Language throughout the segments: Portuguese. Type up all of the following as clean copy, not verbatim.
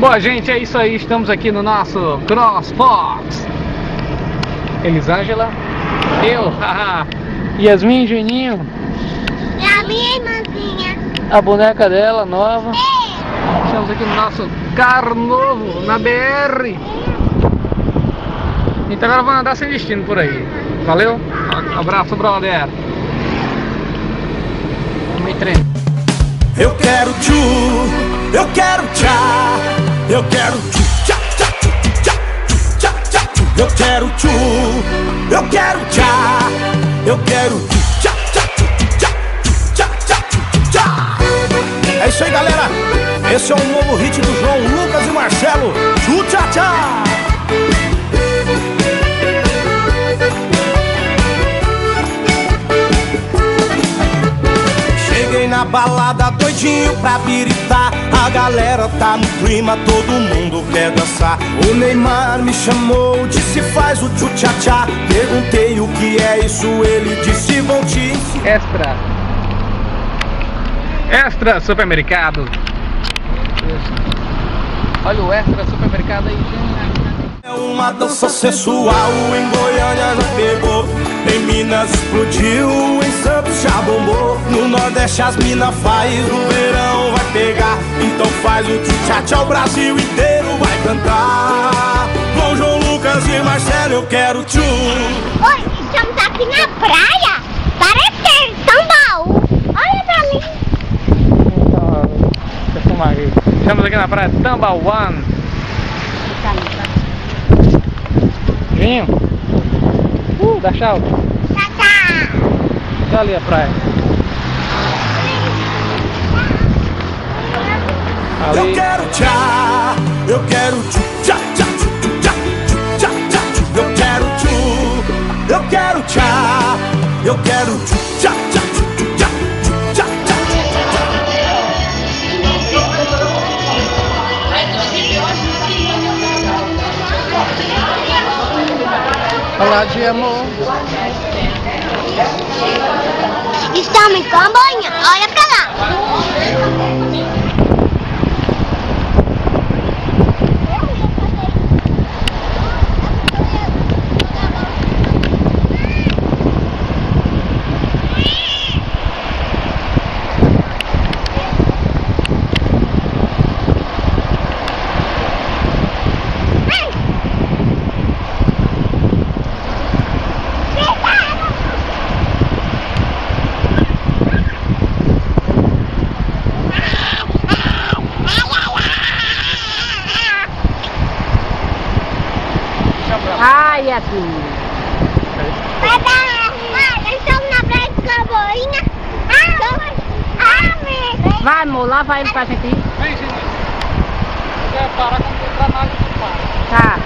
Bom, gente, é isso aí. Estamos aqui no nosso CrossFox. Elisângela, eu, haha, Yasmin, Juninho. É a minha irmãzinha. A boneca dela, nova. Estamos aqui no nosso carro novo, na BR. Então agora vamos andar sem destino por aí. Valeu? Abraço, brother. Me treino. Eu quero tchu, eu quero tchá, eu quero tchu, tchá, tchá, tchá, tchá, tchá, tchá. Eu quero tchu, eu quero tchá, eu quero tchu, tchá, tchá, tchá, tchá, tchá, tchá. É isso aí, galera. Esse é um novo hit do João Lucas e Marcelo. Tchu, tchá, tchá. Cheguei na balada doidinho pra biritar. A galera tá no clima, todo mundo quer dançar. O Neymar me chamou, disse faz o tchu-tchá-tchá. Perguntei o que é isso, ele disse vou te ensinar. Extra supermercado. Olha o extra supermercado aí, gente. É uma dança sensual, em Goiânia já pegou, em Minas explodiu, em Santos já bombou. No Nordeste as mina faz, no verão vai pegar. Então faz o tchu-tchá-tchá, o Brasil inteiro vai cantar. Com João Lucas e Marcelo eu quero tchu. Oi, estamos aqui na praia. Parece ser Tambaú. Olha pra mim. Deixa eu fumar aqui. Estamos aqui na praia Tambaú. Vinho. Dá tchau. Tá ali a praia. Ali. Eu quero tchá, eu quero tchu, tchá, tchá, tchu, tchá, tchá, tchá, tchu. Eu quero tchu, eu quero tchá, eu quero tchu, tchá, tchá, tchu, tchá, tchá, tchá. Olá de amor. Estamos em Camboinha. Olha pra lá. Ai, aqui. Nós estamos na praia de Camboinha. Vai, amor, lá vai pra gente ir. Vem, gente. Quer parar quando entrar na água do mar. Tá.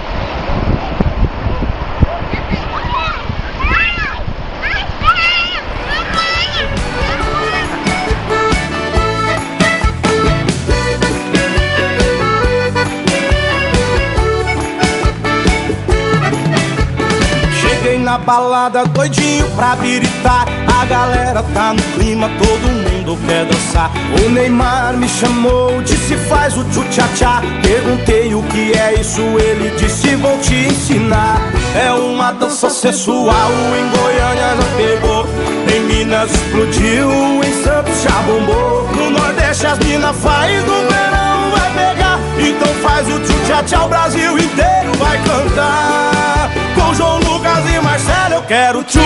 Na balada doidinho pra biritar. A galera tá no clima, todo mundo quer dançar. O Neymar me chamou, disse faz o tchu-tchá-tchá. Perguntei o que é isso, ele disse vou te ensinar. É uma dança sensual, em Goiânia já pegou, em Minas explodiu, em Santos já bombou. No Nordeste as mina faz, no verão vai pegar. Então faz o tchu-tchá-tchá, o Brasil inteiro vai cantar. Com João Lucas e Marcelo eu quero tchu,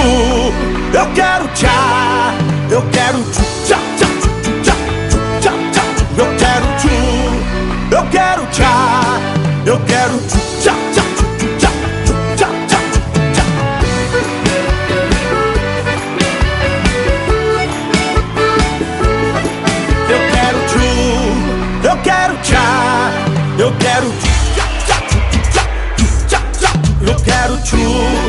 eu quero tchá, eu quero tchu, tchá, tchá, tchu, tchá, tchu, tchá, tchá, tchu. Eu quero tchu, eu quero tchá, eu quero tchu, tchá, tchá, tchu, tchá, tchu, tchá, tchá, tchu, tchá. Eu quero tchu, eu quero tchá, eu quero tchu, tchá, tchá, tchu, tchá, tchá, tchá. Eu quero tchu.